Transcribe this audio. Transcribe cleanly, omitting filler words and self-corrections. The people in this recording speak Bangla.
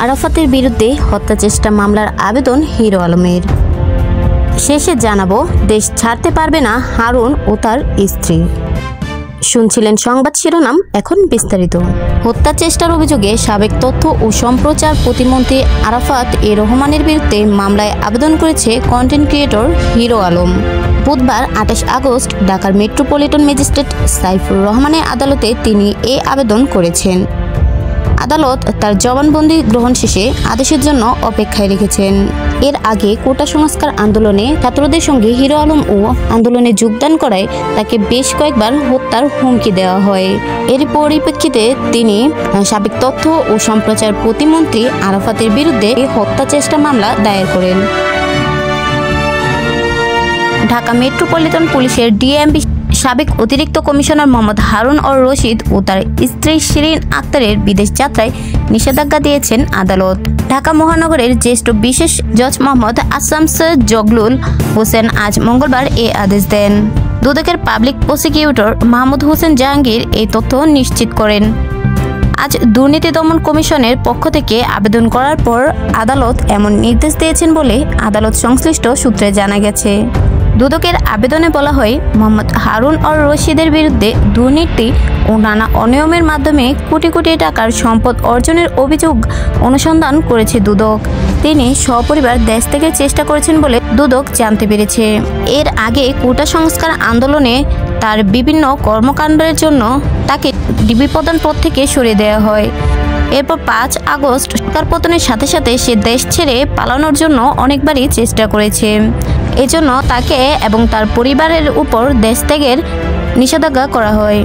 আরাফাতের বিরুদ্ধে হত্যা চেষ্টা মামলার আবেদন হিরো আলমের। শেষে জানাবো, দেশ ছাড়তে পারবে না হারুন ও তার স্ত্রী। শুনছিলেন সংবাদ শিরোনাম, এখন বিস্তারিত। হত্যা চেষ্টার অভিযোগে সাবেক তথ্য ও সম্প্রচার প্রতিমন্ত্রী আরাফাত এ রহমানের বিরুদ্ধে মামলায় আবেদন করেছে কন্টেন্ট ক্রিয়েটর হিরো আলম। বুধবার ২৮ আগস্ট ঢাকার মেট্রোপলিটন ম্যাজিস্ট্রেট সাইফুর রহমানের আদালতে তিনি এ আবেদন করেছেন। আদালত তার জবানবন্দি গ্রহণ শেষে আদেশের জন্য অপেক্ষায় রেখেছেন। এর আগে কোটা সংস্কার আন্দোলনে ছাত্রদের সঙ্গে হিরো আলম ও আন্দোলনে যোগদান করায় তাকে বেশ কয়েকবার হত্যার হুমকি দেওয়া হয়। এর পরিপ্রেক্ষিতে তিনি সাবেক তথ্য ও সম্প্রচার প্রতিমন্ত্রী আরাফাতের বিরুদ্ধে হত্যা চেষ্টা মামলা দায়ের করেন। ঢাকা মেট্রোপলিটন পুলিশের ডিএমপি সাবেক অতিরিক্ত কমিশনার মোহাম্মদ হারুন অর রশিদ ও তার স্ত্রী শিরিন আক্তারের বিদেশ যাত্রায় নিষেধাজ্ঞা দিয়েছেন আদালত। ঢাকা মহানগরের জ্যেষ্ঠ বিশেষ জজ মোহাম্মদ আসামস জগলুল হোসেন আজ মঙ্গলবার এ আদেশ দেন। দুদকের পাবলিক প্রসিকিউটর মাহমুদ হোসেন জাহাঙ্গীর এই তথ্য নিশ্চিত করেন। আজ দুর্নীতি দমন কমিশনের পক্ষ থেকে আবেদন করার পর আদালত এমন নির্দেশ দিয়েছেন বলে আদালত সংশ্লিষ্ট সূত্রে জানা গেছে। দুদকের আবেদনে বলা হয়, মোহাম্মদ হারুন অর রশিদের বিরুদ্ধে দুর্নীতি ও নানা অনিয়মের মাধ্যমে কোটি কোটি টাকার সম্পদ অর্জনের অভিযোগ অনুসন্ধান করেছে দুদক। তিনি সপরিবার দেশ থেকে চেষ্টা করেছেন বলে দুদক জানতে পেরেছে। এর আগে কোটা সংস্কার আন্দোলনে তার বিভিন্ন কর্মকাণ্ডের জন্য তাকে ডিবি প্রধান পদ থেকে সরিয়ে দেওয়া হয়। এরপর ৫ আগস্ট সরকার পতনের সাথে সাথে সে দেশ ছেড়ে পালানোর জন্য অনেকবারই চেষ্টা করেছে। এজন্য তাকে এবং তার পরিবারের উপর দেশ ত্যাগের নিষেধাজ্ঞা করা হয়।